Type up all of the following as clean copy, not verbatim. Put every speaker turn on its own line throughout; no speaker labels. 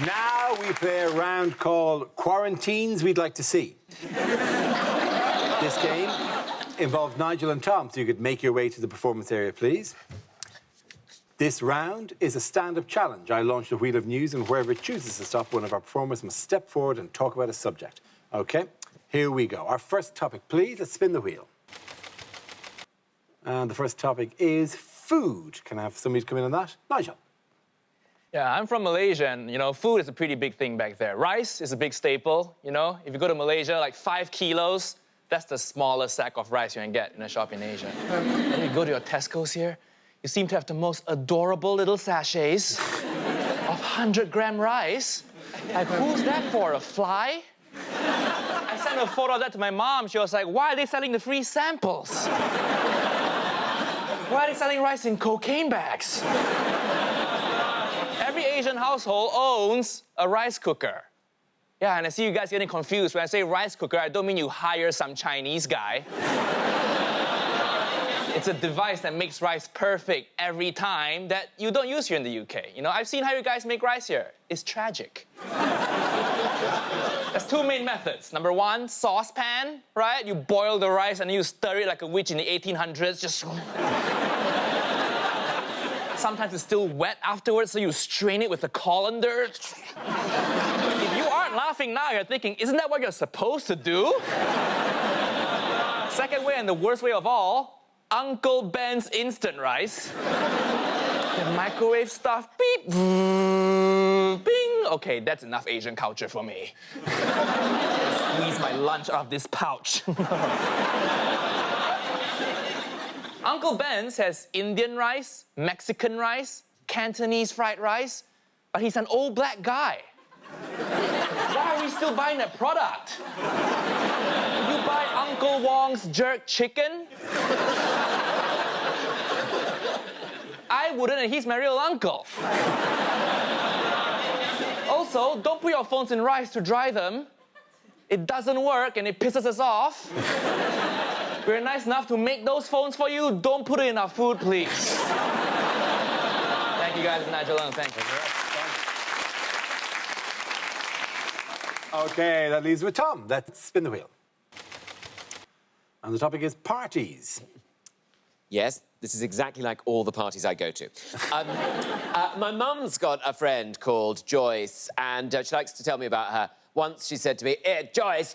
Now we play a round called Quarantines We'd Like to See. This game involved Nigel and Tom, so you could make your way to the performance area, please. This round is a stand-up challenge. I launch the wheel of news, and wherever it chooses to stop, one of our performers must step forward and talk about a subject. OK, here we go. Our first topic, please. Let's spin the wheel. And the first topic is food. Can I have somebody to come in on that? Nigel.
Yeah, I'm from Malaysia, and, food is a pretty big thing back there. Rice is a big staple, If you go to Malaysia, like 5 kilos, that's the smallest sack of rice you can get in a shop in Asia. And you go to your Tesco's here, you seem to have the most adorable little sachets of 100-gram rice. Like, who's that for, a fly? I sent a photo of that to my mom. She was like, why are they selling the free samples? Why are they selling rice in cocaine bags? Every Asian household owns a rice cooker. Yeah, and I see you guys getting confused. When I say rice cooker, I don't mean you hire some Chinese guy. It's a device that makes rice perfect every time that you don't use here in the UK. I've seen how you guys make rice here. It's tragic. There's 2 main methods. Number 1, saucepan, right? You boil the rice and you stir it like a witch in the 1800s. Just... Sometimes it's still wet afterwards, so you strain it with a colander. If you aren't laughing now, you're thinking, isn't that what you're supposed to do? Second way, and the worst way of all, Uncle Ben's instant rice. The microwave stuff, beep, bing. Okay, that's enough Asian culture for me. Squeeze my lunch out of this pouch. Uncle Ben's has Indian rice, Mexican rice, Cantonese fried rice, but he's an old black guy. Why are we still buying that product? You buy Uncle Wong's jerk chicken? I wouldn't, and he's my real uncle. Also, don't put your phones in rice to dry them. It doesn't work, and it pisses us off. We're nice enough to make those phones for you. Don't put it in our food, please. Thank you, guys. Nigel Leung, thank you.
OK, that leaves with Tom. Let's spin the wheel. And the topic is parties.
Yes, this is exactly like all the parties I go to. My mum's got a friend called Joyce, and she likes to tell me about her. Once she said to me, Joyce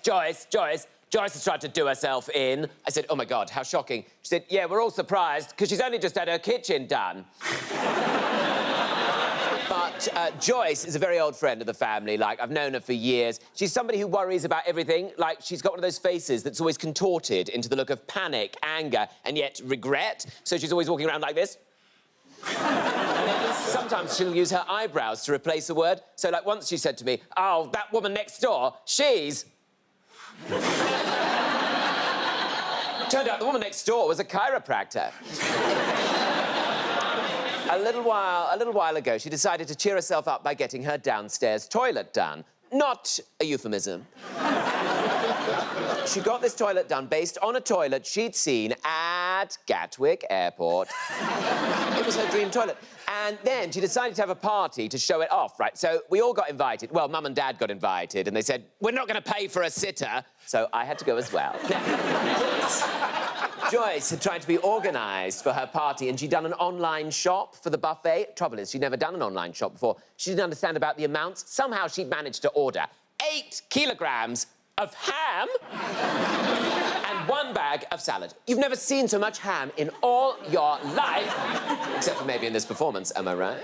has tried to do herself in. I said, oh, my God, how shocking. She said, yeah, we're all surprised, because she's only just had her kitchen done. But Joyce is a very old friend of the family. Like, I've known her for years. She's somebody who worries about everything. Like, she's got one of those faces that's always contorted into the look of panic, anger, and yet regret. So she's always walking around like this. And then sometimes she'll use her eyebrows to replace a word. So, like, once she said to me, oh, that woman next door, she's... Turned out the woman next door was a chiropractor. A little while ago, she decided to cheer herself up by getting her downstairs toilet done. Not a euphemism. She got this toilet done based on a toilet she'd seen at Gatwick Airport. It was her dream toilet. And then she decided to have a party to show it off, right? So we all got invited. Well, Mum and Dad got invited, and they said, we're not going to pay for a sitter. So I had to go as well. Joyce had tried to be organised for her party, and she'd done an online shop for the buffet. Trouble is, she'd never done an online shop before. She didn't understand about the amounts. Somehow she'd managed to order 8 kilograms of ham and 1 bag of salad. You've never seen so much ham in all your life. Except for maybe in this performance, am I right?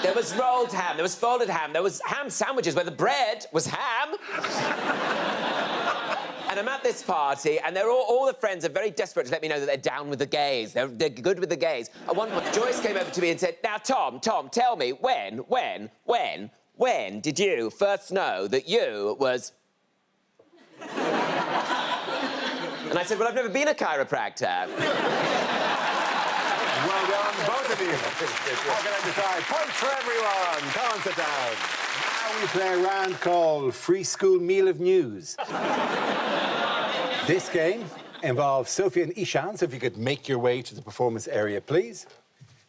There was rolled ham, there was folded ham, there was ham sandwiches where the bread was ham. And I'm at this party, and all the friends are very desperate to let me know that they're down with the gays. They're good with the gays. At one point, Joyce came over to me and said, now, Tom, tell me, when did you first know that you was... And I said, well, I've never been a chiropractor.
Well done, both of you. How can I decide? Points for everyone. Come on, sit down. Now we play a round called Free School Meal of News. This game involves Sophie and Ishan, so if you could make your way to the performance area, please.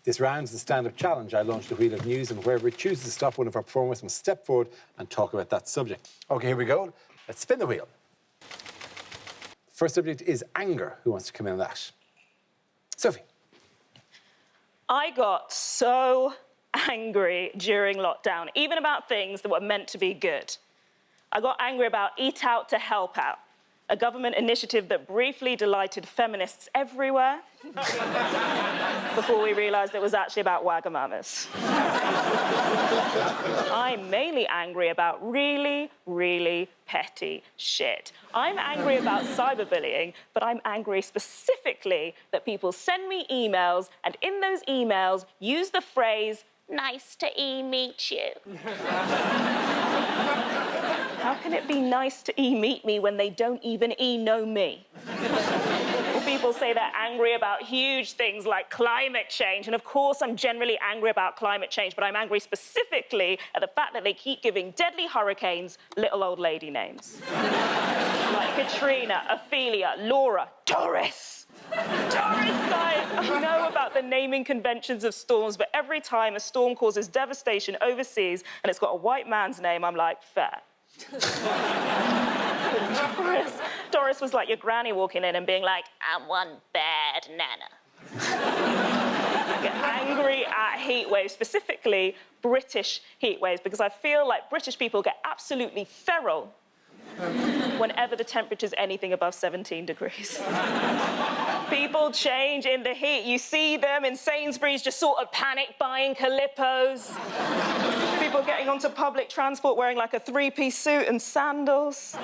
This round is the stand-up challenge. I launched the wheel of news, and wherever it chooses to stop, one of our performers must step forward and talk about that subject. OK, here we go. Let's spin the wheel. First subject is anger. Who wants to come in on that? Sophie.
I got so angry during lockdown, even about things that were meant to be good. I got angry about Eat Out to Help Out, a government initiative that briefly delighted feminists everywhere before we realised it was actually about Wagamamas. I'm mainly angry about really, really petty shit. I'm angry about cyberbullying, but I'm angry specifically that people send me emails and in those emails use the phrase, "nice to meet you." How can it be nice to meet me when they don't even know me? Or people say they're angry about huge things like climate change, and of course I'm generally angry about climate change, but I'm angry specifically at the fact that they keep giving deadly hurricanes little old lady names. Like Katrina, Ophelia, Laura, Doris. Doris, guys, I know about the naming conventions of storms, but every time a storm causes devastation overseas and it's got a white man's name, I'm like, fair. Doris was like your granny walking in and being like, "I'm one bad nana." I get angry at heat waves, specifically British heat waves, because I feel like British people get absolutely feral whenever the temperature's anything above 17 degrees. People change in the heat. You see them in Sainsbury's just sort of panic buying Calippos. People getting onto public transport wearing like a three-piece suit and sandals.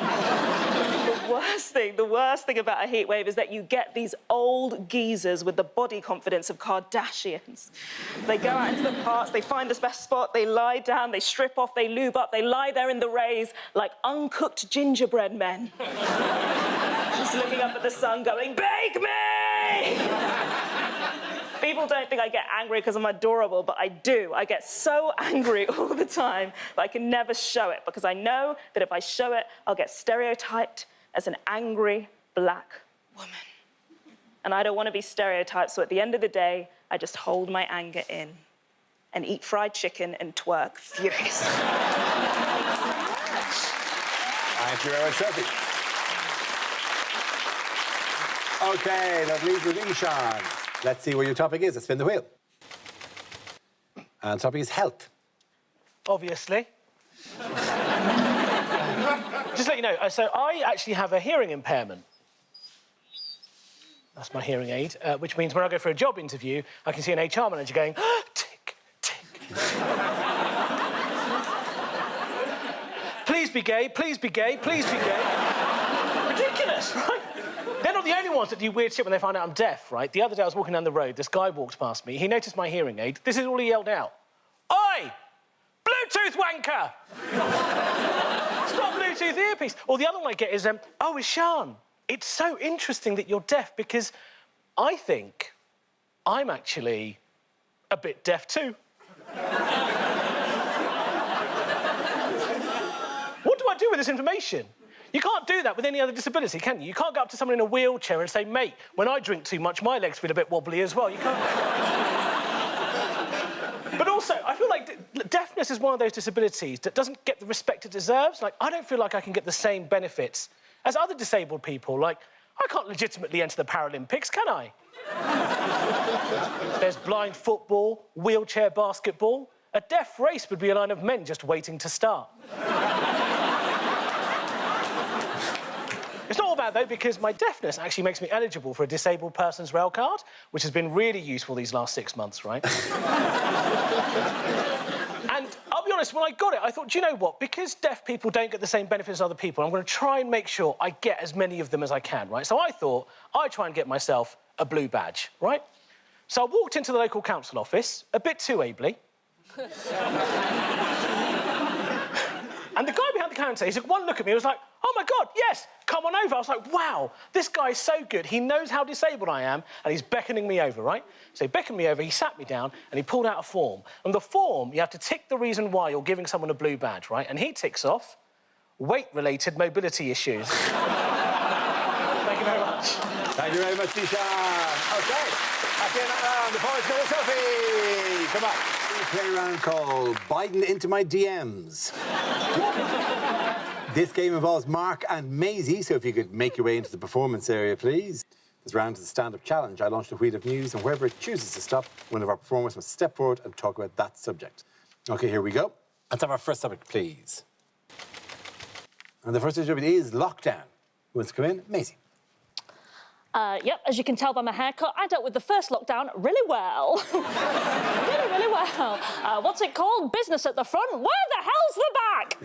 The worst thing about a heat wave is that you get these old geezers with the body confidence of Kardashians. They go out into the parks, they find the best spot, they lie down, they strip off, they lube up, they lie there in the rays like uncooked gingerbread men. Just looking up at the sun going, "Bake me!" People don't think I get angry because I'm adorable, but I do. I get so angry all the time, but I can never show it because I know that if I show it, I'll get stereotyped as an angry black woman. And I don't want to be stereotyped, so at the end of the day, I just hold my anger in and eat fried chicken and twerk furiously.
Thank you very much, Sophie. OK, that leaves with Ishan. Let's see what your topic is. Let's spin the wheel. And the topic is health.
Obviously. Just to let you know, so I actually have a hearing impairment. That's my hearing aid, which means when I go for a job interview, I can see an HR manager going, tick, tick. Please be gay, please be gay, please be gay. Ridiculous, right? They're not the only ones that do weird shit when they find out I'm deaf, right? The other day I was walking down the road, this guy walked past me, he noticed my hearing aid. This is all he yelled out. "Oi! Bluetooth wanker!" Stop Bluetooth earpiece. Or the other one I get is, "Oh, Ishan, it's so interesting that you're deaf because I think I'm actually a bit deaf too." What do I do with this information? You can't do that with any other disability, can you? You can't go up to someone in a wheelchair and say, "Mate, when I drink too much, my legs feel a bit wobbly as well." You can't. But also, I feel like deafness is one of those disabilities that doesn't get the respect it deserves. Like, I don't feel like I can get the same benefits as other disabled people. Like, I can't legitimately enter the Paralympics, can I? There's blind football, wheelchair basketball. A deaf race would be a line of men just waiting to start. It's not all bad, though, because my deafness actually makes me eligible for a disabled person's rail card, which has been really useful these last 6 months, right? And I'll be honest, when I got it, I thought, do you know what? Because deaf people don't get the same benefits as other people, I'm going to try and make sure I get as many of them as I can, right? So I thought I'd try and get myself a blue badge, right? So I walked into the local council office, a bit too ably. And the guy behind the counter, he took one look at me and was like, "Oh, my God, yes, come on over." I was like, wow, this guy's so good. He knows how disabled I am, and he's beckoning me over, right? So he beckoned me over, he sat me down, and he pulled out a form. On the form, you have to tick the reason why you're giving someone a blue badge, right? And he ticks off weight-related mobility issues. Thank you very much.
Thank you very much, Ishan. OK, Back in round. The points go to Sophie. Come on. We play a round called Biden into my DMs. This game involves Mark and Maisie, so if you could make your way into the performance area, please. This round is a stand-up challenge. I launched a wheel of news, and wherever it chooses to stop, one of our performers must step forward and talk about that subject. OK, here we go. Let's have our first subject, please. And the first subject is lockdown. Who wants to come in? Maisie.
Yep, as you can tell by my haircut, I dealt with the first lockdown really well. really well. What's it called? Business at the front? Where the hell's the back?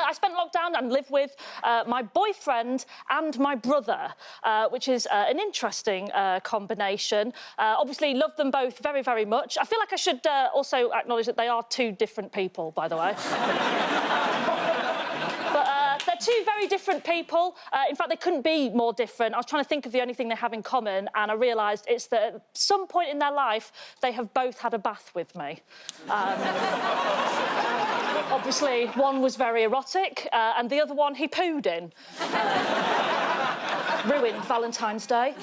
I spent lockdown and lived with my boyfriend and my brother, which is an interesting combination. Obviously, love them both very, very much. I feel like I should also acknowledge that they are two different people, by the way. They're two very different people. In fact, they couldn't be more different. I was trying to think of the only thing they have in common, and I realised it's that at some point in their life, they have both had a bath with me. Obviously, one was very erotic, and the other one he pooed in. Ruined Valentine's Day.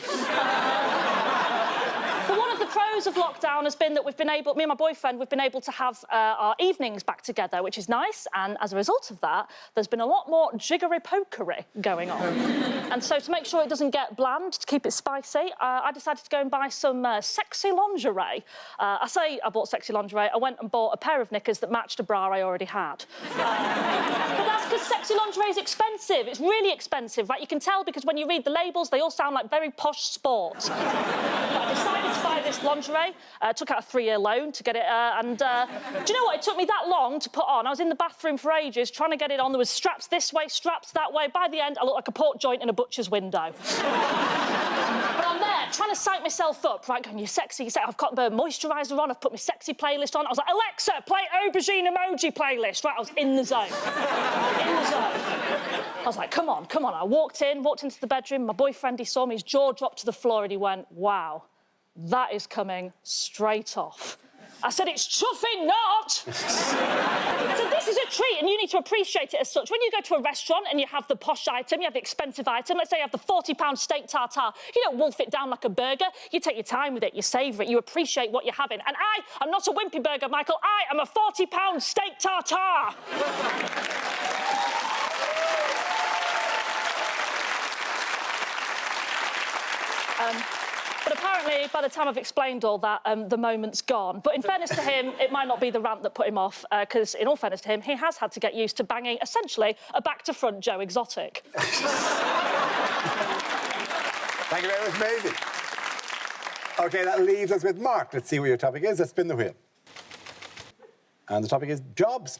But one of the pros of lockdown has been that me and my boyfriend, we've been able to have our evenings back together, which is nice. And as a result of that, there's been a lot more jiggery-pokery going on. And so to make sure it doesn't get bland, to keep it spicy, I decided to go and buy some sexy lingerie. I say I bought sexy lingerie. I went and bought a pair of knickers that matched a bra I already had. But that's because sexy lingerie is expensive. It's really expensive, right? You can tell because when you read the labels, they all sound like very posh sport. But I decided to buy this lingerie. Took out a 3-year loan to get it, and do you know what? It took me that long to put on. I was in the bathroom for ages trying to get it on. There was straps this way, straps that way. By the end, I looked like a pork joint in a butcher's window. But I'm there trying to psych myself up, right? Going, you're sexy. You say, I've got the moisturiser on. I've put my sexy playlist on. I was like, Alexa, play aubergine emoji playlist. Right, I was in the zone. In the zone. I was like, come on. I walked into the bedroom. My boyfriend, he saw me. His jaw dropped to the floor, and he went, wow. That is coming straight off. I said, it's chuffing not! So this is a treat, and you need to appreciate it as such. When you go to a restaurant and you have the posh item, you have the expensive item, let's say you have the £40 steak tartare, you don't wolf it down like a burger. You take your time with it, you savour it, you appreciate what you're having. And I am not a wimpy burger, Michael. I am a £40 steak tartare. But apparently, by the time I've explained all that, the moment's gone. But in fairness to him, it might not be the rant that put him off, because in all fairness to him, he has had to get used to banging, essentially, a back-to-front Joe Exotic.
Thank you very much, Maisie. OK, that leaves us with Mark. Let's see what your topic is. Let's spin the wheel. And the topic is jobs.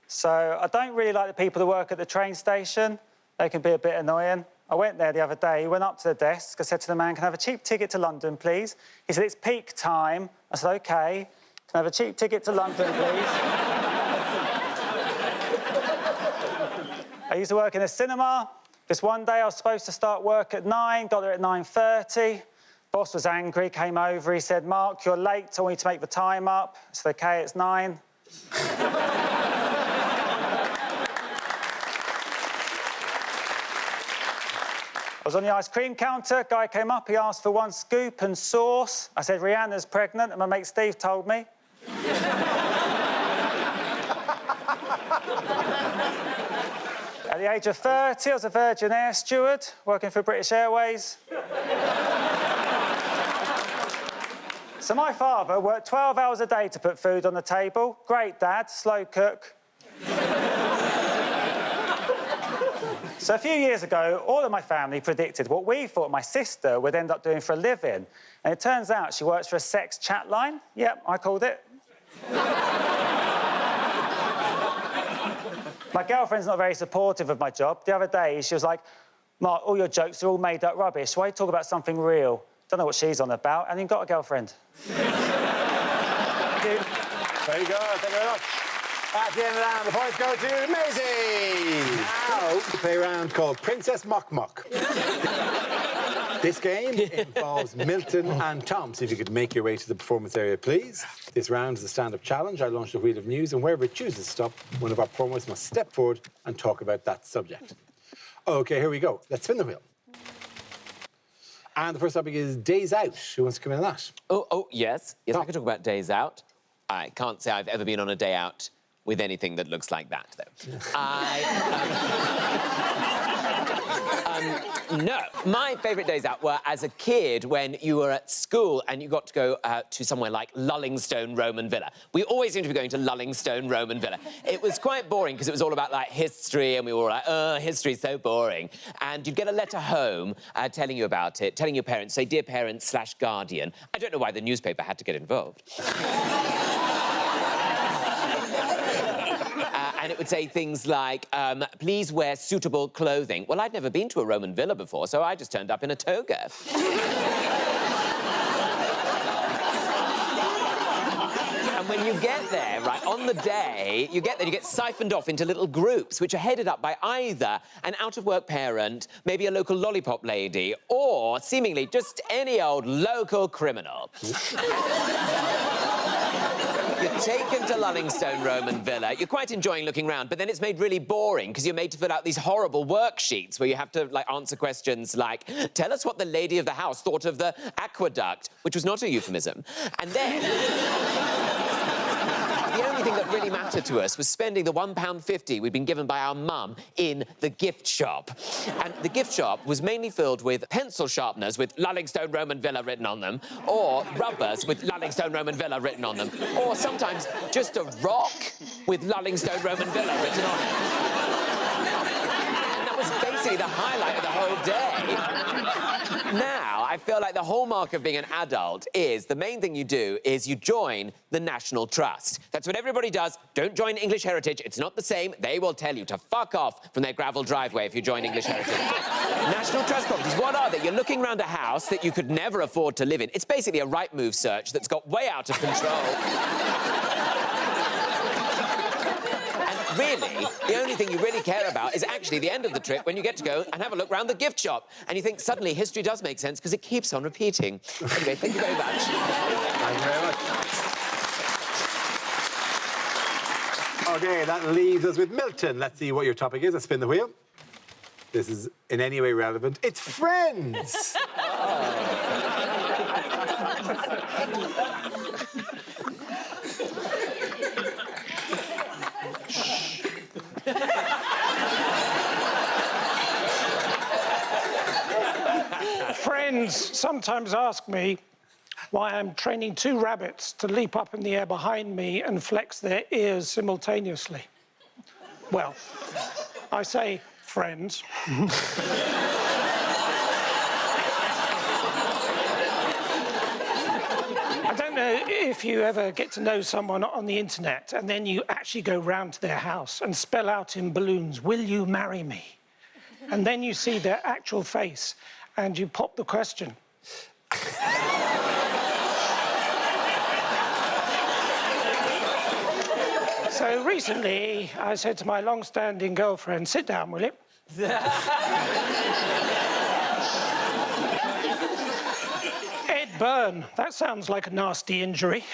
So I don't really like the people who work at the train station. They can be a bit annoying. I went there the other day, went up to the desk, I said to the man, can I have a cheap ticket to London, please? He said, it's peak time. I said, OK. Can I have a cheap ticket to London, please? I used to work in a cinema. This one day I was supposed to start work at 9, got there at 9:30. Boss was angry, came over, he said, Mark, you're late, I want you to make the time up. I said, OK, it's 9. I was on the ice cream counter, guy came up, he asked for 1 scoop and sauce. I said, Rihanna's pregnant, and my mate Steve told me. At the age of 30, I was a Virgin Air steward, working for British Airways. So my father worked 12 hours a day to put food on the table. Great dad, slow cook. So a few years ago, all of my family predicted what we thought my sister would end up doing for a living. And it turns out she works for a sex chat line. Yep, I called it. My girlfriend's not very supportive of my job. The other day, she was like, Mark, all your jokes are all made-up rubbish. Why talk about something real? Don't know what she's on about. And you've got a girlfriend. Thank you.
Very good. Thank you very much. At the end of the round, the points go to Maisie. Now, we play a round called Princess Mock Mock. This game involves Milton and Tom, so if you could make your way to the performance area, please. This round is a stand-up challenge. I launched a wheel of news, and wherever it chooses to stop, one of our performers must step forward and talk about that subject. OK, here we go. Let's spin the wheel. And the first topic is days out. Who wants to come in on that?
Oh, yes. Yes,
Oh.
I can talk about days out. I can't say I've ever been on a day out with anything that looks like that, though. No, my favourite days out were as a kid when you were at school and you got to go to somewhere like Lullingstone Roman Villa. We always seemed to be going to Lullingstone Roman Villa. It was quite boring because it was all about, like, history, and we were like, oh, history's so boring. And you'd get a letter home telling you about it, telling your parents, say, dear parents/guardian. I don't know why the newspaper had to get involved. And it would say things like, please wear suitable clothing. Well, I'd never been to a Roman villa before, so I just turned up in a toga. And when you get there, right, on the day, you get siphoned off into little groups, which are headed up by either an out-of-work parent, maybe a local lollipop lady, or, seemingly, just any old local criminal. You're taken to Lullingstone Roman Villa. You're quite enjoying looking around, but then it's made really boring because you're made to fill out these horrible worksheets where you have to, like, answer questions like, tell us what the lady of the house thought of the aqueduct, which was not a euphemism. And then... the only thing that really mattered to us was spending the £1.50 we'd been given by our mum in the gift shop. And the gift shop was mainly filled with pencil sharpeners with Lullingstone Roman Villa written on them, or rubbers with Lullingstone Roman Villa written on them, or sometimes just a rock with Lullingstone Roman Villa written on it. And that was basically the highlight of the whole day. Now, I feel like the hallmark of being an adult is the main thing you do is you join the National Trust. That's what everybody does. Don't join English Heritage. It's not the same. They will tell you to fuck off from their gravel driveway if you join English Heritage. National Trust properties, what are they? You're looking around a house that you could never afford to live in. It's basically a right move search that's got way out of control. Really, the only thing you really care about is actually the end of the trip when you get to go and have a look around the gift shop. And you think, suddenly, history does make sense because it keeps on repeating. Anyway, thank you very much.
Thank you very much. OK, that leaves us with Milton. Let's see what your topic is. Let's spin the wheel. This is in any way relevant. It's Friends!
Friends sometimes ask me why I'm training 2 rabbits to leap up in the air behind me and flex their ears simultaneously. Well, I say, friends. I don't know if you ever get to know someone on the internet and then you actually go round to their house and spell out in balloons, will you marry me? And then you see their actual face and you pop the question. So recently, I said to my long-standing girlfriend, sit down, will you? Ed Byrne, that sounds like a nasty injury.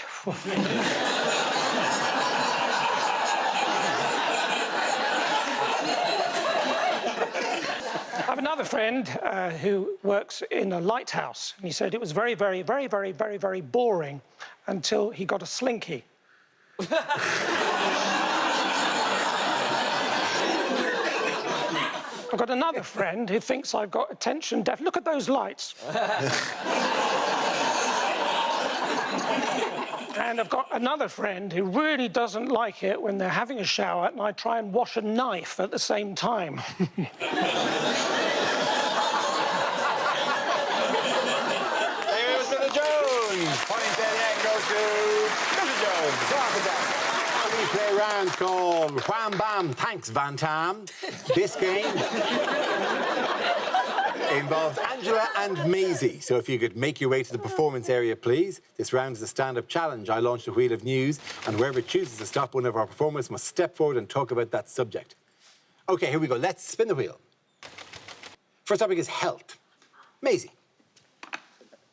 I have another friend who works in a lighthouse, and he said it was very, very, very, very, very, very boring until he got a slinky. I've got another friend who thinks I've got attention deficit. Look at those lights. And I've got another friend who really doesn't like it when they're having a shower and I try and wash a knife at the same time.
Milton Jones. Point there goes to Milton Jones. We play a round called Wham Bam Thanks Van Tam. This game involves Angela and Maisie. So if you could make your way to the performance area, please. This round is a stand-up challenge. I launched a wheel of news, and whoever chooses to stop one of our performers must step forward and talk about that subject. OK, here we go. Let's spin the wheel. First topic is health. Maisie.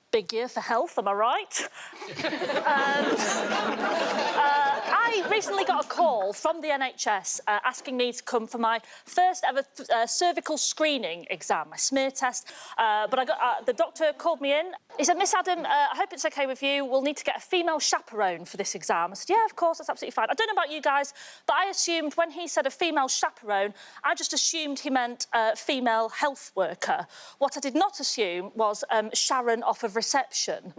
Big year for health, am I right? I recently got a call from the NHS asking me to come for my first ever cervical screening exam, my smear test. But the doctor called me in. He said, Miss Adam, I hope it's OK with you. We'll need to get a female chaperone for this exam. I said, yeah, of course, that's absolutely fine. I don't know about you guys, but I assumed when he said a female chaperone, I just assumed he meant female health worker. What I did not assume was Sharon off of reception.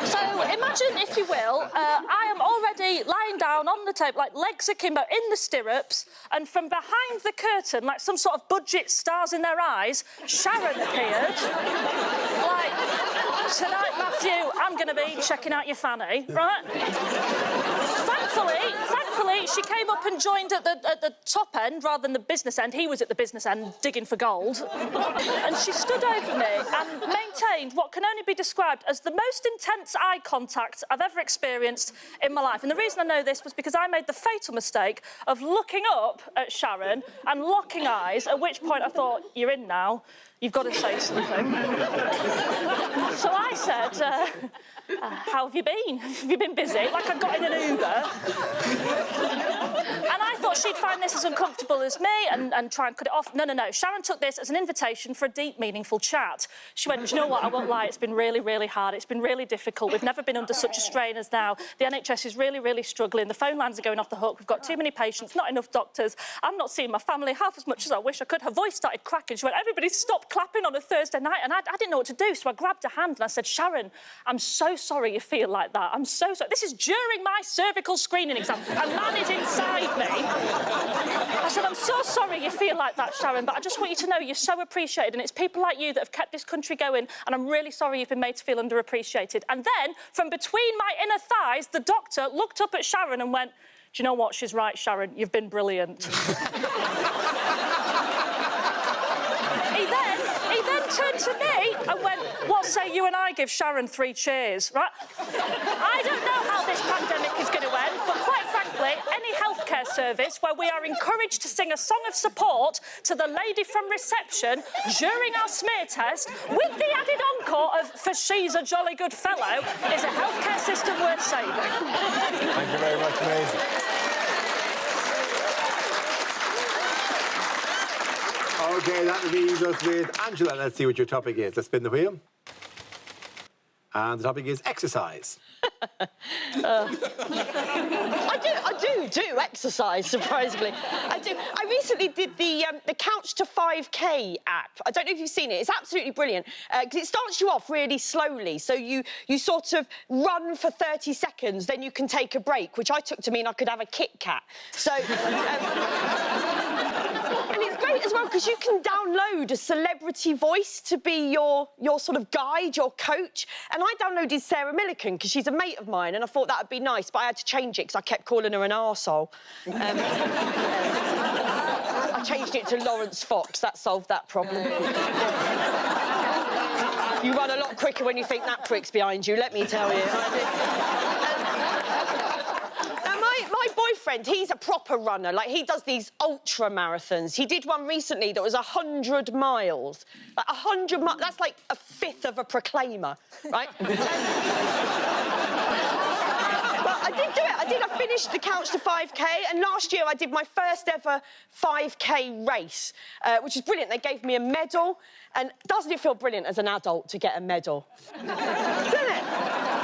So imagine, if you will, I am already lying down on the table, like legs akimbo, in the stirrups, and from behind the curtain, like some sort of budget stars in their eyes, Sharon appeared. Like, tonight, Matthew, I'm going to be checking out your fanny, right? Thankfully, she came up and joined at the top end rather than the business end. He was at the business end digging for gold. And she stood over me and maintained what can only be described as the most intense eye contact I've ever experienced in my life. And the reason I know this was because I made the fatal mistake of looking up at Sharon and locking eyes, at which point I thought, you're in now. You've got to say something. So I said, how have you been? Have you been busy? Like I got in an Uber. And I thought she'd find this as uncomfortable as me and try and cut it off. No. Sharon took this as an invitation for a deep, meaningful chat. She went, do you know what? I won't lie. It's been really, really hard. It's been really difficult. We've never been under such a strain as now. The NHS is really, really struggling. The phone lines are going off the hook. We've got too many patients, not enough doctors. I'm not seeing my family half as much as I wish I could. Her voice started cracking. She went, everybody stop clapping on a Thursday night. And I didn't know what to do. So I grabbed her hand and I said, Sharon, I'm so sorry you feel like that. I'm so sorry. This is during my cervical screening exam. A man is inside me. I said, I'm so sorry you feel like that, Sharon, but I just want you to know you're so appreciated, and it's people like you that have kept this country going, and I'm really sorry you've been made to feel underappreciated. And then, from between my inner thighs, the doctor looked up at Sharon and went, do you know what? She's right, Sharon. You've been brilliant. He then turned to me and went, what say you and I give Sharon 3 cheers, right? I don't know how this pandemic is going to end, but quite frankly, any healthcare service where we are encouraged to sing a song of support to the lady from reception during our smear test with the added encore of "for she's a jolly good fellow" is a healthcare system worth saving.
Thank you very much, amazing. OK, that leaves us with Angela. Let's see what your topic is. Let's spin the wheel. And the topic is exercise.
I do exercise, surprisingly. I do. I recently did the Couch to 5K app. I don't know if you've seen it. It's absolutely brilliant because it starts you off really slowly. So you sort of run for 30 seconds, then you can take a break, which I took to mean I could have a Kit Kat. So... And it's great as well because you can download a celebrity voice to be your sort of guide, your coach. And I downloaded Sarah Millican because she's a mate of mine, and I thought that would be nice, but I had to change it because I kept calling her an arsehole. I changed it to Lawrence Fox. That solved that problem. You run a lot quicker when you think that prick's behind you, let me tell you. My boyfriend, he's a proper runner. Like, he does these ultra marathons. He did one recently that was 100 miles. Like, 100 miles, that's like a fifth of a Proclaimer, right? But I did do it. I finished the Couch to 5K, and last year I did my first ever 5K race, which is brilliant. They gave me a medal, and doesn't it feel brilliant as an adult to get a medal? Doesn't it?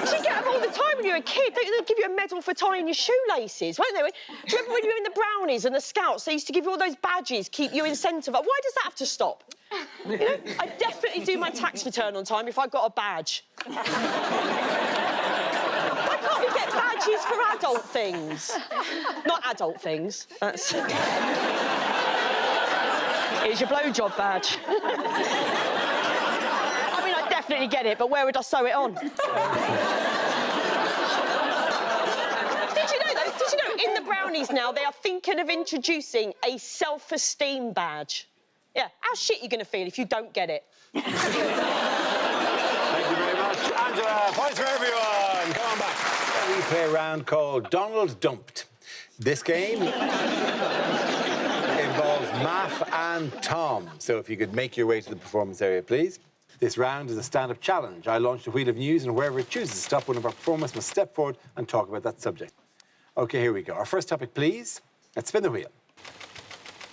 You get them all the time when you're a kid. They give you a medal for tying your shoelaces, won't they? Do you remember when you were in the Brownies and the Scouts? They used to give you all those badges, keep you incentivized. Why does that have to stop? You know, I definitely do my tax return on time if I got a badge. Why can't we get badges for adult things? Not adult things. That's... Here's your blowjob badge. Definitely get it, but where would I sew it on? Did you know, in the Brownies now, they are thinking of introducing a self-esteem badge. Yeah, how shit are you going to feel if you don't get it?
Thank you very much, Angela. Points for everyone. Come on back. We play a round called Donald Dumped. This game involves Math and Tom. So if you could make your way to the performance area, please. This round is a stand-up challenge. I launch the wheel of news, and wherever it chooses to stop, one of our performers must step forward and talk about that subject. OK, here we go. Our first topic, please. Let's spin the wheel.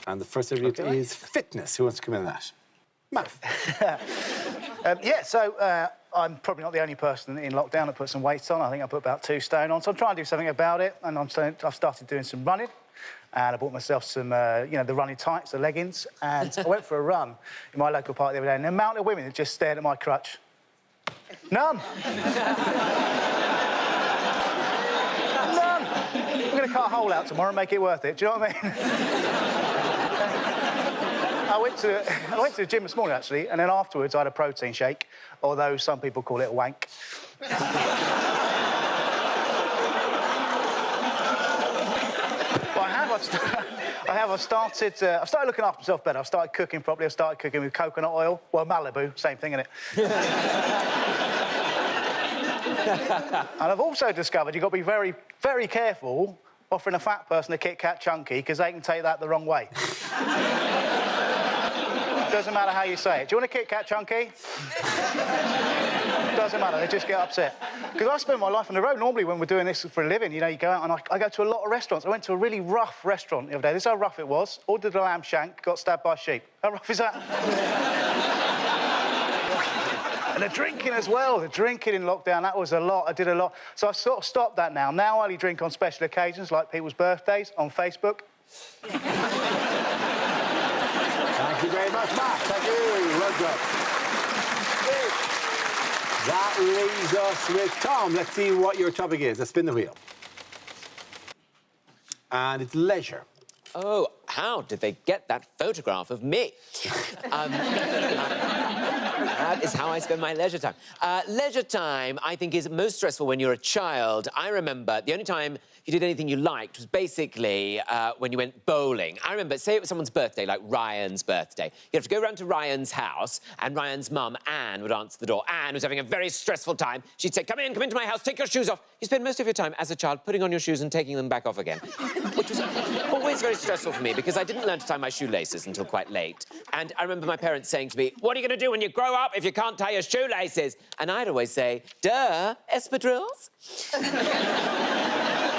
And the first subject is fitness. Who wants to come in on that? Matt.
I'm probably not the only person in lockdown that put some weight on. I think I put about 2 stone on, so I'm trying to do something about it. And I've started doing some running, and I bought myself some, the running tights, the leggings, and I went for a run in my local park the other day, and the amount of women that just stared at my crutch. None. None. I'm going to cut a hole out tomorrow and make it worth it. Do you know what I mean? I went to the gym this morning, actually, and then afterwards I had a protein shake, although some people call it a wank. I've started looking after myself better. I've started cooking properly. I've started cooking with coconut oil. Well, Malibu, same thing, innit? And I've also discovered you've got to be very, very careful offering a fat person a Kit Kat chunky, because they can take that the wrong way. Doesn't matter how you say it. Do you want a Kit Kat chunky? Doesn't matter, they just get upset. Because I spend my life on the road. Normally, when we're doing this for a living, you go out and I go to a lot of restaurants. I went to a really rough restaurant the other day. This is how rough it was. Ordered a lamb shank, got stabbed by a sheep. How rough is that? And the drinking as well. The drinking in lockdown, that was a lot. I did a lot. So I've sort of stopped that now. Now I only drink on special occasions, like people's birthdays, on Facebook.
Thank you very much, Matt. Thank you. Well done. That leaves us with Tom. Let's see what your topic is. Let's spin the wheel. And it's leisure.
Oh, how did they get that photograph of me? That is how I spend my leisure time. Leisure time, I think, is most stressful when you're a child. I remember the only time you did anything you liked was basically when you went bowling. I remember, say it was someone's birthday, like Ryan's birthday. You'd have to go round to Ryan's house, and Ryan's mum, Anne, would answer the door. Anne was having a very stressful time. She'd say, come into my house, take your shoes off. You spend most of your time as a child putting on your shoes and taking them back off again, which was always very stressful for me because I didn't learn to tie my shoelaces until quite late. And I remember my parents saying to me, what are you going to do when you grow up if you can't tie your shoelaces? And I'd always say, duh, espadrilles.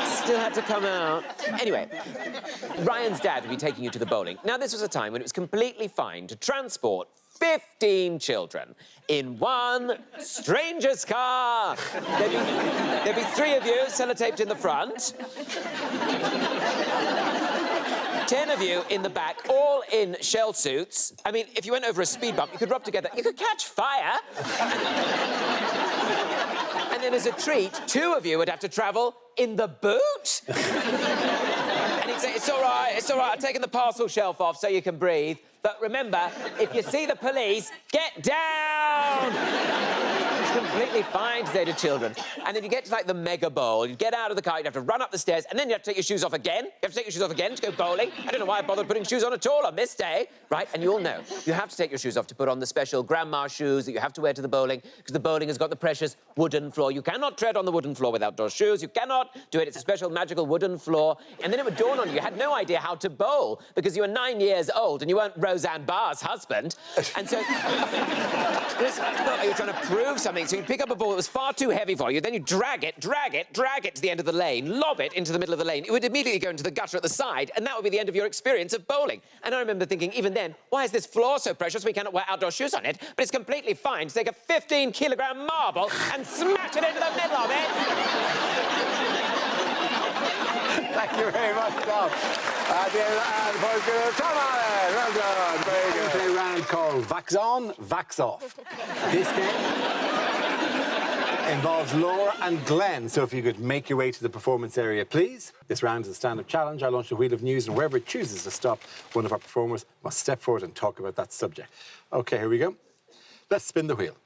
Still had to come out. Anyway, Ryan's dad would be taking you to the bowling. Now, this was a time when it was completely fine to transport 15 children in one stranger's car. There'd be 3 of you sellotaped in the front, 10 of you in the back, all in shell suits. I mean, if you went over a speed bump, you could rub together. You could catch fire. And then as a treat, 2 of you would have to travel in the boot. And he'd say, it's all right, I've taken the parcel shelf off so you can breathe. But remember, if you see the police, get down! It's completely fine to say to children. And then you get to, like, the mega bowl. You get out of the car, you'd have to run up the stairs, and then you have to take your shoes off again. You have to take your shoes off again to go bowling. I don't know why I bothered putting shoes on at all on this day, right? And you all know, you have to take your shoes off to put on the special grandma shoes that you have to wear to the bowling, because the bowling has got the precious wooden floor. You cannot tread on the wooden floor with outdoor shoes. You cannot do it. It's a special magical wooden floor. And then it would dawn on you had no idea how to bowl, because you were 9 years old and you weren't Roseanne Barr's husband. And so you thought you were trying to prove something. So you'd pick up a ball that was far too heavy for you, then you drag it to the end of the lane, lob it into the middle of the lane. It would immediately go into the gutter at the side, and that would be the end of your experience of bowling. And I remember thinking, even then, why is this floor so precious we cannot wear outdoor shoes on it? But it's completely fine to take a 15-kilogram marble and smash it into the middle of it.
Thank you very much, Tom. And Tom Allen, well done. Very good. Play a round called Vax On, Vax Off. This game involves Laura and Glenn, so if you could make your way to the performance area, please. This round is a stand-up challenge. I launch the wheel of news, and wherever it chooses to stop, one of our performers must step forward and talk about that subject. OK, here we go. Let's spin the wheel.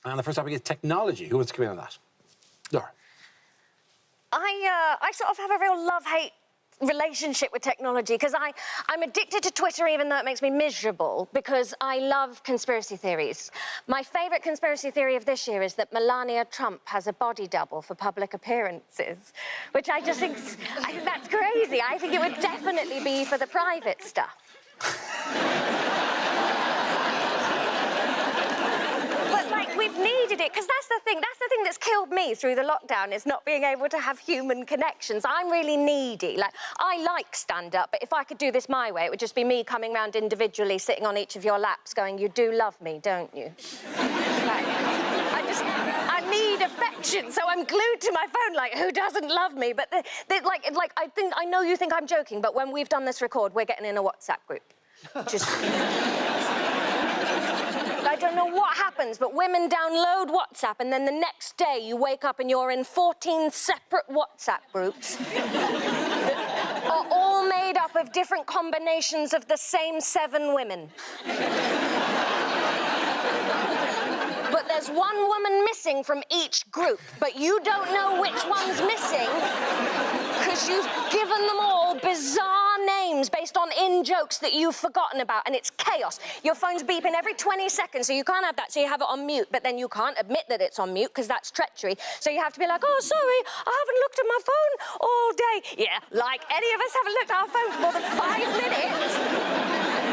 And the first topic is technology. Who wants to come in on that? Laura.
I sort of have a real love-hate relationship with technology because I'm addicted to Twitter even though it makes me miserable because I love conspiracy theories. My favourite conspiracy theory of this year is that Melania Trump has a body double for public appearances, which I think that's crazy. I think it would definitely be for the private stuff. needed it, because that's the thing that's killed me through the lockdown, is not being able to have human connections. I'm really needy. Like, I like stand-up, but if I could do this my way, it would just be me coming round individually, sitting on each of your laps, going, you do love me, don't you? I need affection, so I'm glued to my phone, like, who doesn't love me? But, I know you think I'm joking, but when we've done this record, we're getting in a WhatsApp group. Just... I don't know what happens, but women download WhatsApp, and then the next day you wake up and you're in 14 separate WhatsApp groups that are all made up of different combinations of the same 7 women. But there's one woman missing from each group, but you don't know which one's missing because you've given them all bizarre names based on in-jokes that you've forgotten about, and it's chaos. Your phone's beeping every 20 seconds, so you can't have that, so you have it on mute, but then you can't admit that it's on mute because that's treachery. So you have to be like, oh, sorry, I haven't looked at my phone all day. Yeah, like any of us haven't looked at our phone for more than 5 minutes.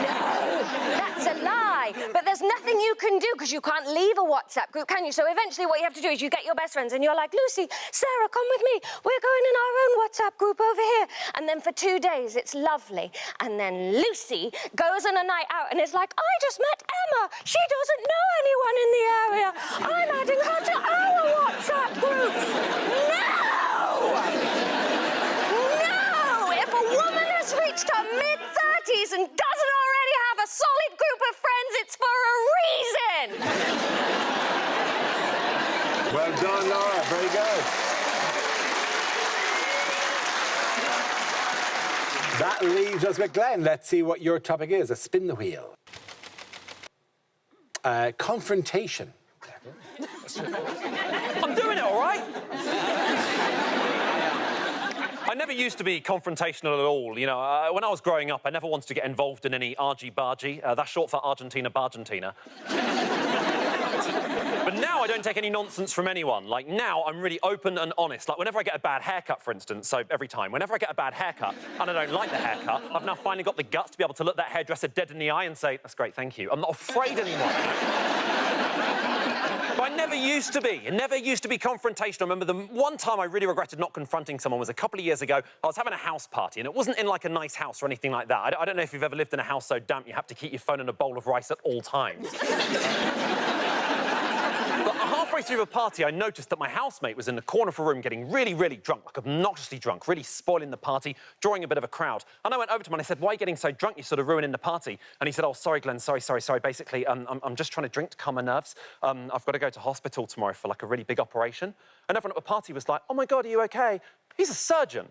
No, that's a lie. But there's nothing you can do because you can't leave a WhatsApp group, can you? So eventually what you have to do is you get your best friends and you're like, Lucy, Sarah, come with me. We're going in our own WhatsApp group over here. And then for 2 days, it's lovely. And then Lucy goes on a night out and is like, I just met Emma. She doesn't know anyone in the area. I'm adding her to our WhatsApp groups. No! No! If a woman has reached her mid-30s and doesn't already have a solid group of friends, it's for a reason.
Well done, Laura. Very good. That leaves us with Glenn. Let's see what your topic is. A spin the wheel. Confrontation.
I'm doing it all right. I never used to be confrontational at all. You know, when I was growing up, I never wanted to get involved in any argy-bargy. That's short for Argentina-Bargentina. But now I don't take any nonsense from anyone. Like, now I'm really open and honest. Like, whenever I get a bad haircut, for instance, so every time, whenever I get a bad haircut and I don't like the haircut, I've now finally got the guts to be able to look that hairdresser dead in the eye and say, that's great, thank you. I'm not afraid anymore. But I never used to be. I never used to be confrontational. I remember the one time I really regretted not confronting someone was a couple of years ago. I was having a house party, and it wasn't in, like, a nice house or anything like that. I don't know if you've ever lived in a house so damp you have to keep your phone in a bowl of rice at all times. But halfway through the party, I noticed that my housemate was in the corner of a room getting really, really drunk, like obnoxiously drunk, really spoiling the party, drawing a bit of a crowd. And I went over to him and I said, why are you getting so drunk? You're sort of ruining the party. And he said, oh, sorry, Glenn, sorry. Basically, I'm just trying to drink to calm my nerves. I've got to go to hospital tomorrow for, like, a really big operation. And everyone at the party was like, oh, my God, are you OK? He's a surgeon.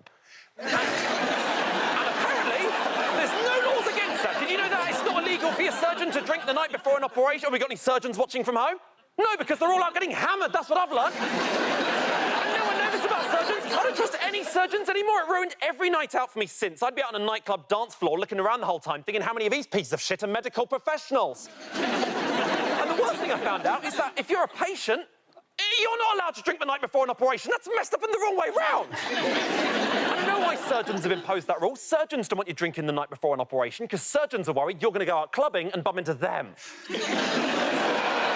And apparently, there's no laws against that. Did you know that it's not illegal for your surgeon to drink the night before an operation? Have we got any surgeons watching from home? No, because they're all out getting hammered. That's what I've learned. And no one knows this about surgeons. I don't trust any surgeons anymore. It ruined every night out for me since. I'd be out on a nightclub dance floor looking around the whole time thinking how many of these pieces of shit are medical professionals. And the worst thing I found out is that if you're a patient, you're not allowed to drink the night before an operation. That's messed up in the wrong way round. I don't know why surgeons have imposed that rule. Surgeons don't want you drinking the night before an operation because surgeons are worried you're going to go out clubbing and bump into them. I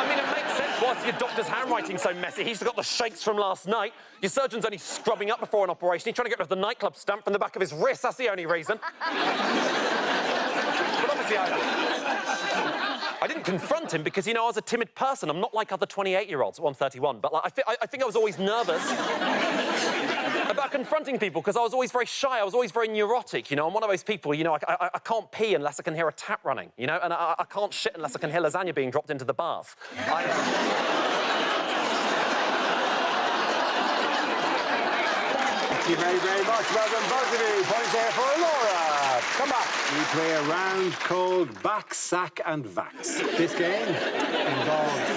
mean, it makes sense. Why is your doctor's handwriting so messy? He's got the shakes from last night. Your surgeon's only scrubbing up before an operation. He's trying to get rid of the nightclub stamp from the back of his wrist. That's the only reason. But obviously, I didn't confront him because, you know, I was a timid person. I'm not like other 28-year-olds. Well, I'm 31, but, like, I think I was always nervous about confronting people because I was always very shy. I was always very neurotic, you know. I'm one of those people, you know, I can't pee unless I can hear a tap running, you know, and I can't shit unless I can hear lasagna being dropped into the bath.
Thank you very, very much. Well done, both of you. Points there for Laura. Come back. We play a round called Back, Sack and Vax. This game involves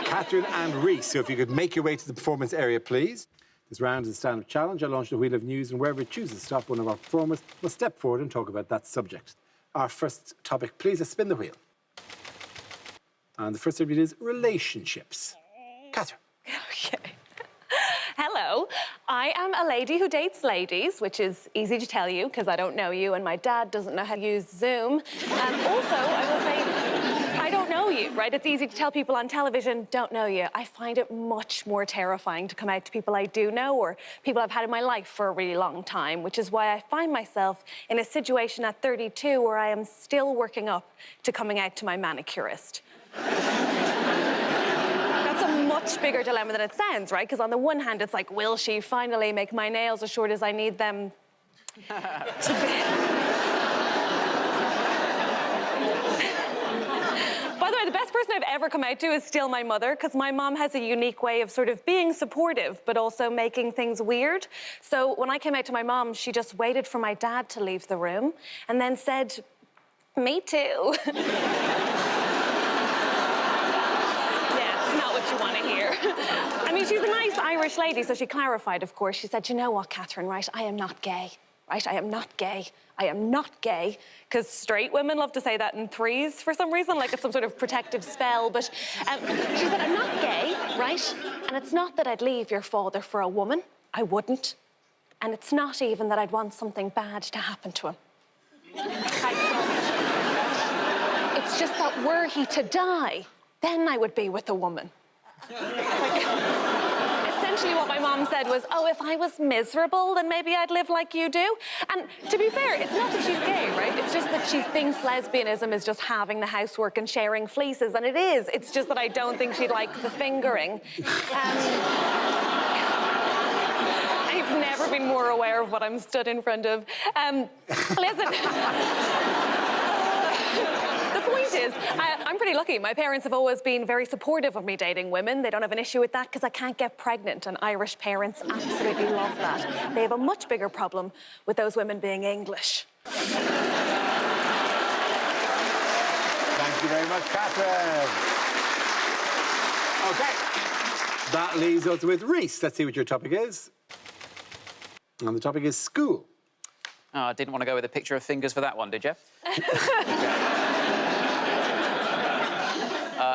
Catherine and Reese. So if you could make your way to the performance area, please. This round is a stand-up challenge. I launch the wheel of news, and wherever it chooses to stop, one of our performers will step forward and talk about that subject. Our first topic, please, is spin the wheel. And the first subject is relationships. Catherine.
Okay. Hello, I am a lady who dates ladies, which is easy to tell you because I don't know you and my dad doesn't know how to use Zoom. Also, I will say, I don't know you, right? It's easy to tell people on television, don't know you. I find it much more terrifying to come out to people I do know or people I've had in my life for a really long time, which is why I find myself in a situation at 32 where I am still working up to coming out to my manicurist. That's a much bigger dilemma than it sounds, right? Because on the one hand, it's like, will she finally make my nails as short as I need them to be? By the way, the best person I've ever come out to is still my mother, because my mom has a unique way of sort of being supportive, but also making things weird. So when I came out to my mom, she just waited for my dad to leave the room and then said, me too. You want to hear. I mean, she's a nice Irish lady, so she clarified, of course. She said, you know what, Catherine, right? I am not gay, right? I am not gay. I am not gay. Because straight women love to say that in threes for some reason, like it's some sort of protective spell. But she said, I'm not gay, right? And it's not that I'd leave your father for a woman. I wouldn't. And it's not even that I'd want something bad to happen to him. It's just that were he to die, then I would be with a woman. Essentially what my mom said was, oh, if I was miserable, then maybe I'd live like you do. And to be fair, it's not that she's gay, right? It's just that she thinks lesbianism is just having the housework and sharing fleeces, and it is. It's just that I don't think she'd like the fingering. I've never been more aware of what I'm stood in front of. Listen. The point is, I'm pretty lucky. My parents have always been very supportive of me dating women. They don't have an issue with that because I can't get pregnant, and Irish parents absolutely love that. They have a much bigger problem with those women being English.
Thank you very much, Catherine. OK. That leaves us with Reese. Let's see what your topic is. And the topic is school.
Oh, I didn't want to go with a picture of fingers for that one, did you?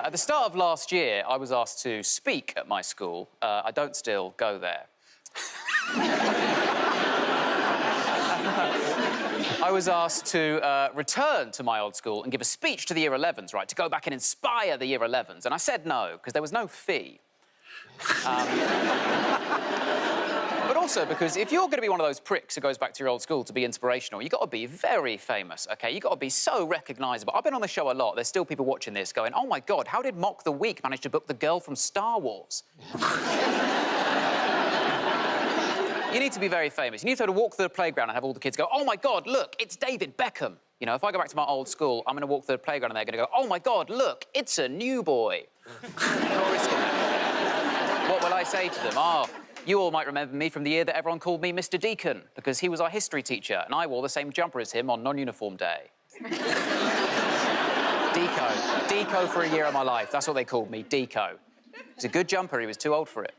At the start of last year, I was asked to speak at my school. I don't still go there. I was asked to return to my old school and give a speech to the Year 11s, right, to go back and inspire the Year 11s. And I said no, because there was no fee. But also because if you're going to be one of those pricks who goes back to your old school to be inspirational, you've got to be very famous, OK? You've got to be so recognisable. I've been on the show a lot. There's still people watching this going, oh, my God, how did Mock the Week manage to book the girl from Star Wars? You need to be very famous. You need to be able to walk through the playground and have all the kids go, oh, my God, look, it's David Beckham. You know, if I go back to my old school, I'm going to walk through the playground and they're going to go, oh, my God, look, it's a new boy. Not risking that. What will I say to them? Oh, you all might remember me from the year that everyone called me Mr. Deacon, because he was our history teacher, and I wore the same jumper as him on non-uniform day. Deco. Deco for a year of my life. That's what they called me, Deco. It was a good jumper. He was too old for it.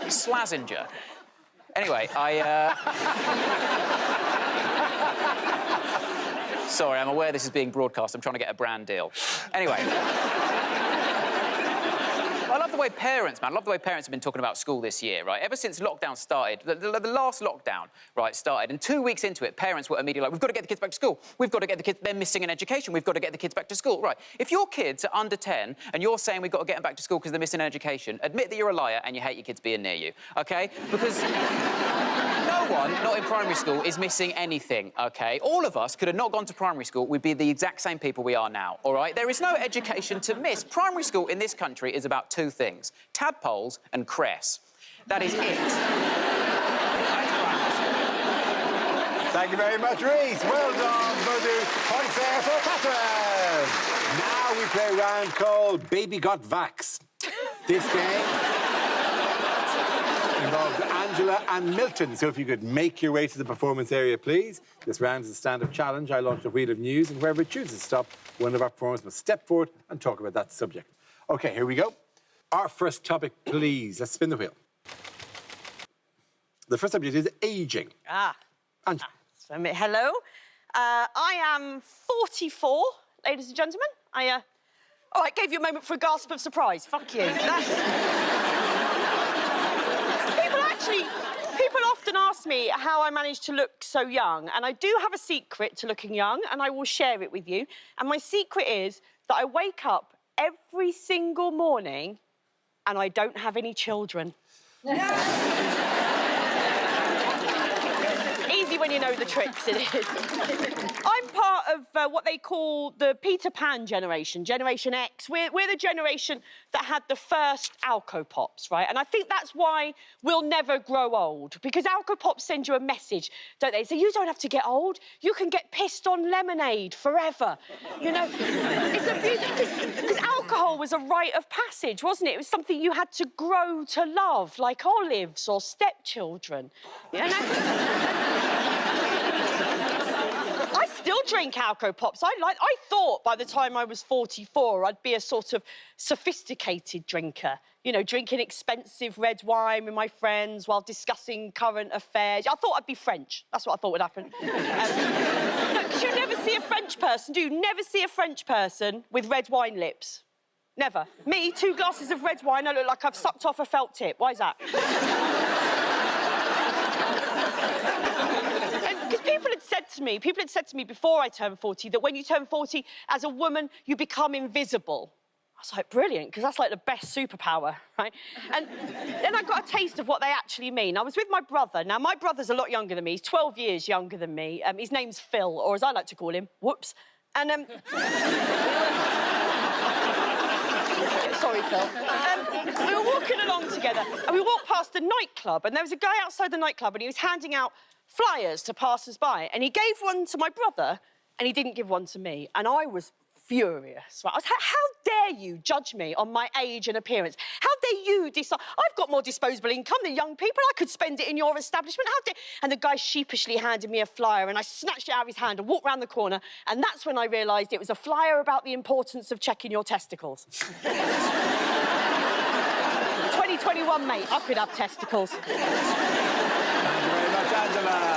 Slazenger. Anyway, Sorry, I'm aware this is being broadcast. I'm trying to get a brand deal. Anyway. I love the way parents, man, I love the way parents have been talking about school this year, right? Ever since lockdown started, the last lockdown, right, started, and 2 weeks into it, parents were immediately like, we've got to get the kids back to school. We've got to get the kids, they're missing in education. We've got to get the kids back to school. Right, if your kids are under 10 and you're saying we've got to get them back to school because they're missing in education, admit that you're a liar and you hate your kids being near you, OK? Because no one, not in primary school, is missing anything, OK? All of us could have not gone to primary school. We'd be the exact same people we are now, all right? There is no education to miss. Primary school in this country is about two things. Tadpoles and cress. That is it.
Thank you very much, Reese. Well done, Voodoo. Points there for Patterson. Now we play a round called Baby Got Vax. This game involves Angela and Milton. So if you could make your way to the performance area, please. This round is a stand-up challenge. I launch a wheel of news, and wherever it chooses to stop, one of our performers must step forward and talk about that subject. OK, here we go. Our first topic, please. Let's spin the wheel. The first subject is ageing. Angela.
Hello. I am 44, ladies and gentlemen. Oh, I gave you a moment for a gasp of surprise. Fuck you. People often ask asked me how I managed to look so young, and I do have a secret to looking young, and I will share it with you. And my secret is that I wake up every single morning and I don't have any children. Easy when you know the tricks, it is. I'm part of what they call the Peter Pan generation, Generation X. We're the generation that had the first Alco Pops, right? And I think that's why we'll never grow old, because Alco Pops send you a message, don't they? So you don't have to get old. You can get pissed on lemonade forever. You know, it's a beauty, because alcohol was a rite of passage, wasn't it? It was something you had to grow to love, like olives or stepchildren. You know? I still drink Alco Pops. I thought by the time I was 44, I'd be a sort of sophisticated drinker. You know, drinking expensive red wine with my friends while discussing current affairs. I thought I'd be French. That's what I thought would happen. No, because you never see a French person, do you? Never see a French person with red wine lips. Never. Me, 2 glasses of red wine, I look like I've sucked off a felt tip. Why is that? Because people had said to me before I turned 40 that when you turn 40, as a woman, you become invisible. I was like, brilliant, because that's like the best superpower, right? And then I got a taste of what they actually mean. I was with my brother. Now, my brother's a lot younger than me. He's 12 years younger than me. His name's Phil, or as I like to call him, Whoops. And, sorry, Phil. We were walking along together, and we walked past a nightclub, and there was a guy outside the nightclub, and he was handing out flyers to passers-by, and he gave one to my brother, and he didn't give one to me, and I was furious. Right? I was like, how dare you judge me on my age and appearance? How dare you decide? I've got more disposable income than young people. I could spend it in your establishment. How dare... And the guy sheepishly handed me a flyer, and I snatched it out of his hand and walked round the corner, and that's when I realised it was a flyer about the importance of checking your testicles. 2021, mate, I could have testicles.
Thank you very much, Angela.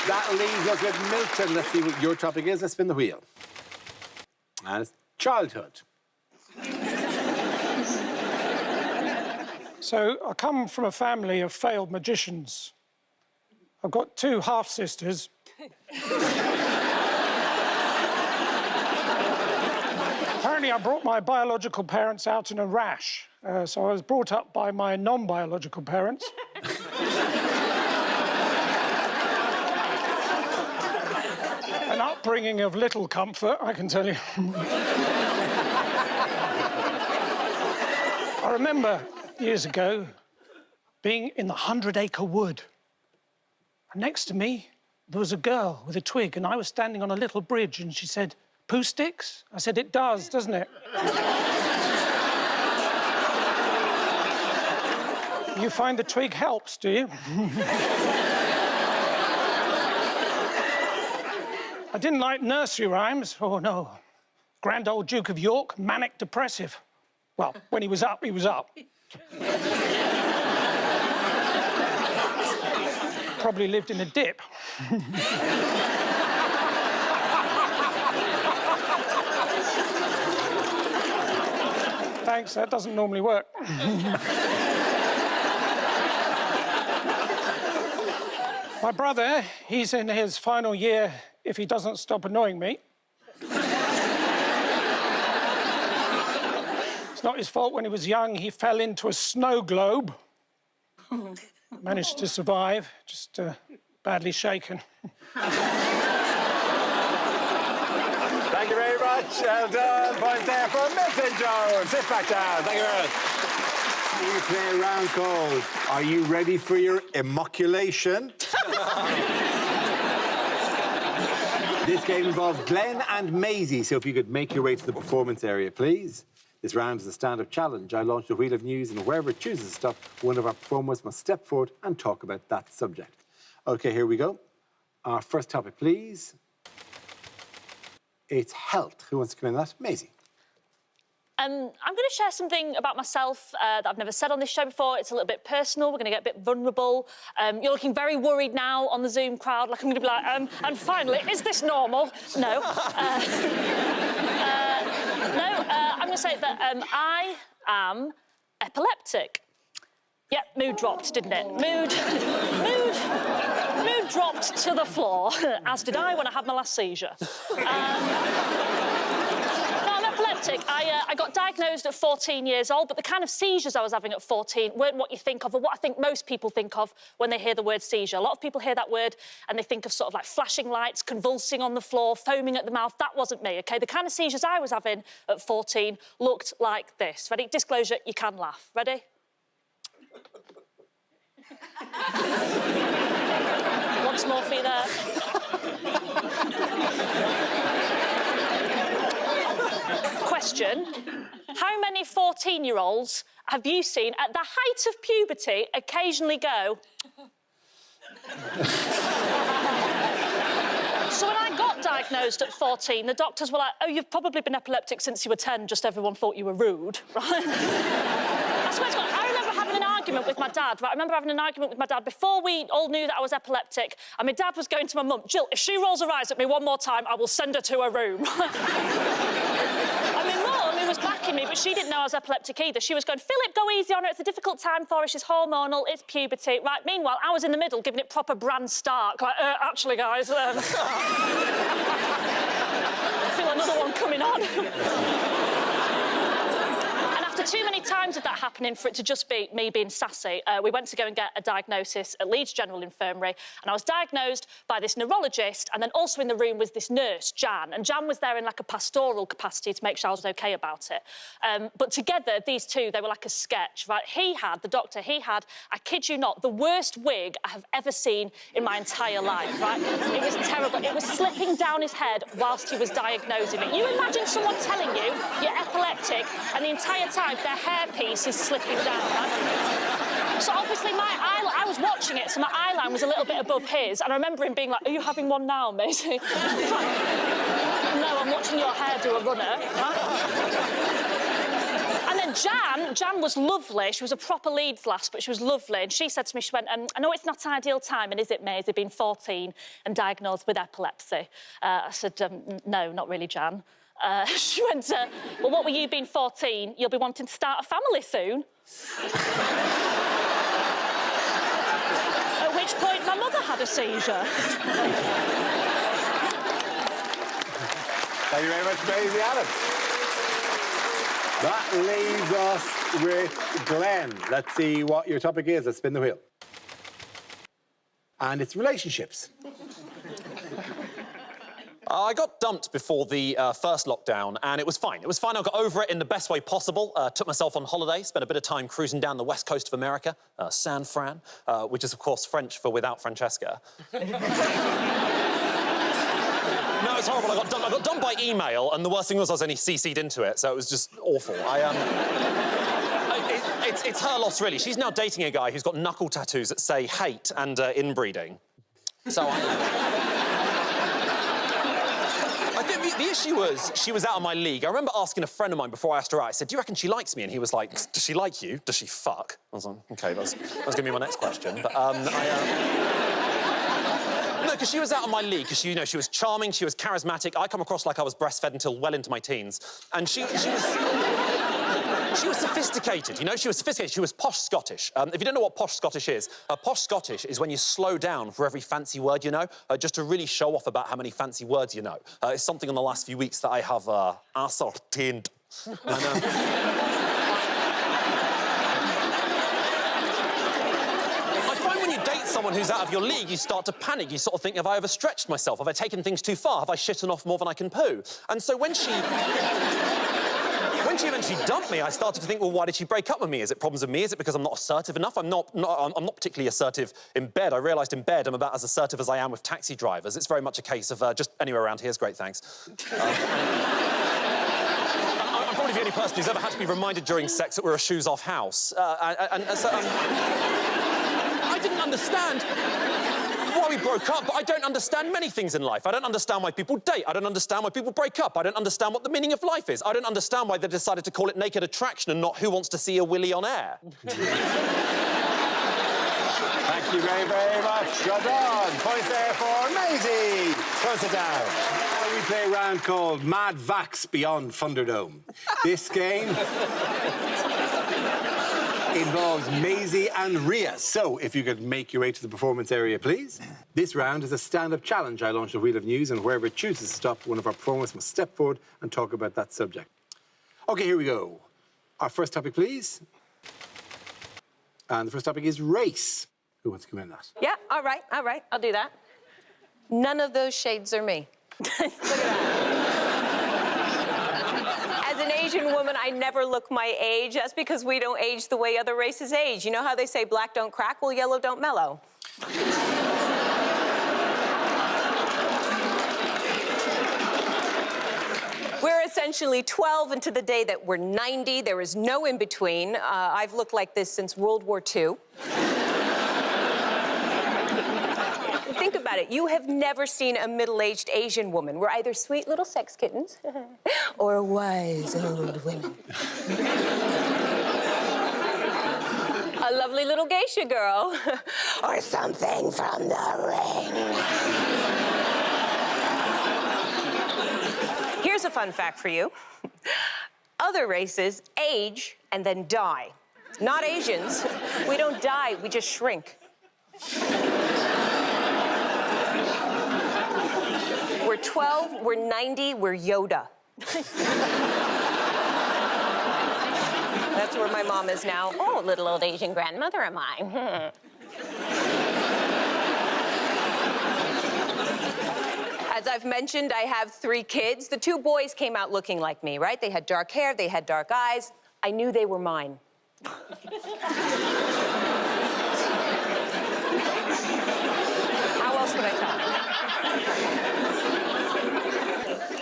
That leaves us with Milton. Let's see what your topic is. Let's spin the wheel. And it's childhood.
So I come from a family of failed magicians. I've got 2 half-sisters. Apparently, I brought my biological parents out in a rash. So I was brought up by my non-biological parents. An upbringing of little comfort, I can tell you. I remember years ago being in the 100-acre wood. And next to me, there was a girl with a twig, and I was standing on a little bridge, and she said, "Poo sticks?" I said, "It does, doesn't it?" You find the twig helps, do you? I didn't like nursery rhymes. Oh, no. Grand old Duke of York, manic depressive. Well, when he was up, he was up. Probably lived in a dip. Thanks, that doesn't normally work. My brother, he's in his final year if he doesn't stop annoying me. It's not his fault. When he was young, he fell into a snow globe. Managed to survive, just badly shaken.
Thank you very much. Well done. Points there for Milton Jones. Sit back down. Thank you very much. We play a round called Are You Ready for Your Immoculation? This game involves Glenn and Maisie, so if you could make your way to the performance area, please. This round is a stand-up challenge. I launch the wheel of news, and wherever it chooses to stop, one of our performers must step forward and talk about that subject. OK, here we go. Our first topic, please. It's health. Who wants to come in on that? Maisie.
I'm going to share something about myself that I've never said on this show before. It's a little bit personal. We're going to get a bit vulnerable. You're looking very worried now on the Zoom crowd. Like I'm going to be like, and finally, is this normal? No. I'm going to say that I am epileptic. Yep, mood dropped, didn't it? Mood dropped to the floor, as did I when I had my last seizure. No, I'm epileptic. I got diagnosed at 14 years old, but the kind of seizures I was having at 14 weren't what you think of, or what I think most people think of when they hear the word seizure. A lot of people hear that word and they think of sort of like flashing lights, convulsing on the floor, foaming at the mouth. That wasn't me, OK? The kind of seizures I was having at 14 looked like this. Ready? Disclosure, you can laugh. Ready? Once more for you there. Question: how many 14-year-olds have you seen at the height of puberty occasionally go? So when I got diagnosed at 14, the doctors were like, oh, you've probably been epileptic since you were 10, just everyone thought you were rude, right? I swear to God, I remember having an argument with my dad, right? I remember having an argument with my dad before we all knew that I was epileptic, and my dad was going to my mum, Jill, if she rolls her eyes at me one more time, I will send her to her room. I mean, Mum, who was backing me, but she didn't know I was epileptic either. She was going, Philip, go easy on her, it's a difficult time for her, she's hormonal, it's puberty. Right, meanwhile, I was in the middle giving it proper Bran Stark, like, actually, guys, I feel another one coming on. After too many times of that happening for it to just be me being sassy, we went to go and get a diagnosis at Leeds General Infirmary, and I was diagnosed by this neurologist, and then also in the room was this nurse, Jan, and Jan was there in like a pastoral capacity to make sure I was OK about it. But together, these two, they were like a sketch, right? The doctor, he had, I kid you not, the worst wig I have ever seen in my entire life, right? It was terrible. It was slipping down his head whilst he was diagnosing me. You imagine someone telling you you're epileptic, and the entire time their hairpiece is slipping down, right? So obviously I was watching it, so my eyeline was a little bit above his, and I remember him being like, are you having one now, mate? Like, no, I'm watching your hair do a runner. Right? And then Jan was lovely. She was a proper Leeds lass, but she was lovely. And she said to me, she went, I know it's not ideal timing, is it, Maisie, being 14 and diagnosed with epilepsy? I said, no, not really, Jan. She went, well, what were you being 14? You'll be wanting to start a family soon. At which point, my mother had a seizure.
Thank you very much, Maisie Allen. That leaves us with Glenn. Let's see what your topic is. Let's spin the wheel. And it's relationships.
I got dumped before the first lockdown, and it was fine. It was fine. I got over it in the best way possible. Took myself on holiday, spent a bit of time cruising down the west coast of America, San Fran, which is, of course, French for without Francesca. No, it's horrible. I got dumped by email, and the worst thing was I was only CC'd into it, so it was just awful. It's her loss, really. She's now dating a guy who's got knuckle tattoos that say hate and inbreeding. So I think the issue was she was out of my league. I remember asking a friend of mine before I asked her out, I said, do you reckon she likes me? And he was like, does she like you? Does she fuck? I was like, OK, that's going to be my next question. But, no, because she was out of my league, because, you know, she was charming, she was charismatic. I come across like I was breastfed until well into my teens. And she was sophisticated, you know? She was sophisticated. She was posh Scottish. If you don't know what posh Scottish is when you slow down for every fancy word you know, just to really show off about how many fancy words you know. It's something in the last few weeks that I have ascertained. I find when you date someone who's out of your league, you start to panic. You sort of think, have I overstretched myself? Have I taken things too far? Have I shitten off more than I can poo? And so when she eventually dumped me, I started to think, well, why did she break up with me? Is it problems with me? Is it because I'm not assertive enough? I'm not particularly assertive in bed. I realised in bed I'm about as assertive as I am with taxi drivers. It's very much a case of just anywhere around here is great, thanks. I'm probably the only person who's ever had to be reminded during sex that we're a shoes-off house. So, I didn't understand why we broke up, but I don't understand many things in life. I don't understand why people date. I don't understand why people break up. I don't understand what the meaning of life is. I don't understand why they decided to call it Naked Attraction and not Who Wants to See a Willy on Air.
Thank you very, very much. Well done. Points there for Maisie. Go sit down. Now we play a round called Mad Vax Beyond Thunderdome. This game involves Maisie and Ria. So, if you could make your way to the performance area, please. This round is a stand-up challenge. I launch a wheel of news, and wherever it chooses to stop, one of our performers must step forward and talk about that subject. OK, here we go. Our first topic, please. And the first topic is race. Who wants to come in on that?
Yeah, all right, I'll do that. None of those shades are me. Look at that. As an Asian woman, I never look my age. That's because we don't age the way other races age. You know how they say black don't crack? Well, yellow don't mellow. We're essentially 12 into the day that we're 90. There is no in between. I've looked like this since World War II. Think about it. You have never seen a middle-aged Asian woman. We're either sweet little sex kittens or wise old women. A lovely little geisha girl or something from the ring. Here's a fun fact for you. Other races age and then die. Not Asians. We don't die, we just shrink. We're 12, we're 90, we're Yoda. That's where my mom is now. Oh, little old Asian grandmother am I. As I've mentioned, I have 3 kids. The 2 boys came out looking like me, right? They had dark hair, they had dark eyes. I knew they were mine. How else would I tell?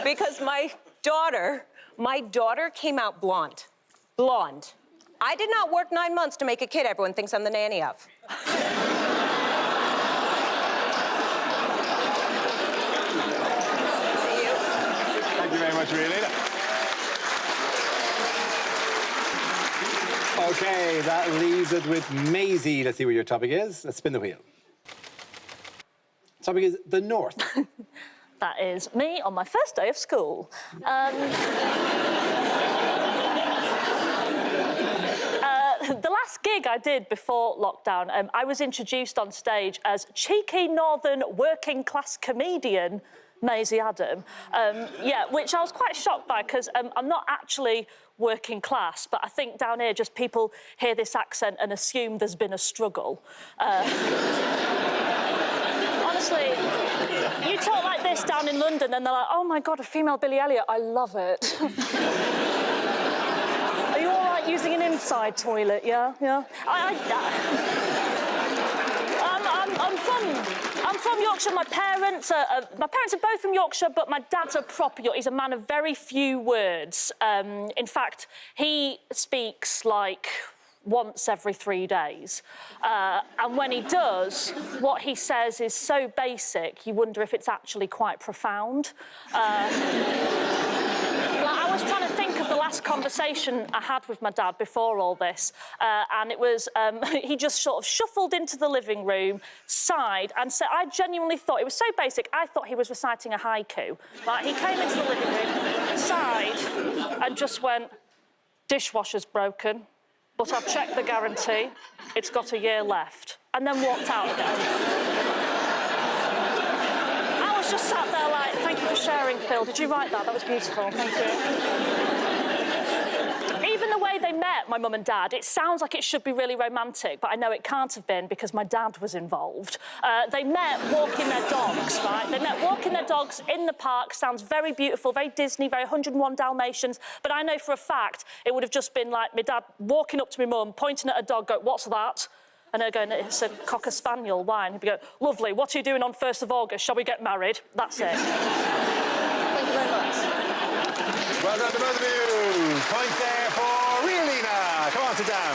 Because my daughter came out blonde. Blonde. I did not work 9 months to make a kid everyone thinks I'm the nanny of.
Thank you very much, Ria. OK, that leaves it with Maisie. Let's see what your topic is. Let's spin the wheel. The topic is the North.
That is me on my first day of school. The last gig I did before lockdown, I was introduced on stage as cheeky northern working class comedian Maisie Adam. Yeah, which I was quite shocked by because I'm not actually working class, but I think down here just people hear this accent and assume there's been a struggle. Honestly, you talk like this down in London and they're like, oh my God, a female Billy Elliot, I love it. Are you all right using an inside toilet, yeah? Yeah? I'm from Yorkshire. My parents are both from Yorkshire, but my dad's a proper Yorkshire. He's a man of very few words. In fact, he speaks like once every 3 days. And when he does, what he says is so basic, you wonder if it's actually quite profound. I was trying to think of the last conversation I had with my dad before all this, and it was, he just sort of shuffled into the living room, sighed, and said, I genuinely thought, it was so basic, I thought he was reciting a haiku. Like, he came into the living room, sighed, and just went, dishwasher's broken, but I've checked the guarantee, it's got a year left, and then walked out again. I was just sat there like, thank you for sharing, Phil. Did you write that? That was beautiful. Thank you. Even the way they met, my mum and dad, it sounds like it should be really romantic, but I know it can't have been because my dad was involved. They met walking their dogs, right? They met walking their dogs in the park. Sounds very beautiful, very Disney, very 101 Dalmatians. But I know for a fact it would have just been like my dad walking up to my mum, pointing at a dog, going, what's that? And her going, it's a Cocker Spaniel wine. He'd be going, lovely, what are you doing on 1st of August? Shall we get married? That's it. Thank you very much.
Well done to both of you. Points there for Realina. Come on, sit down.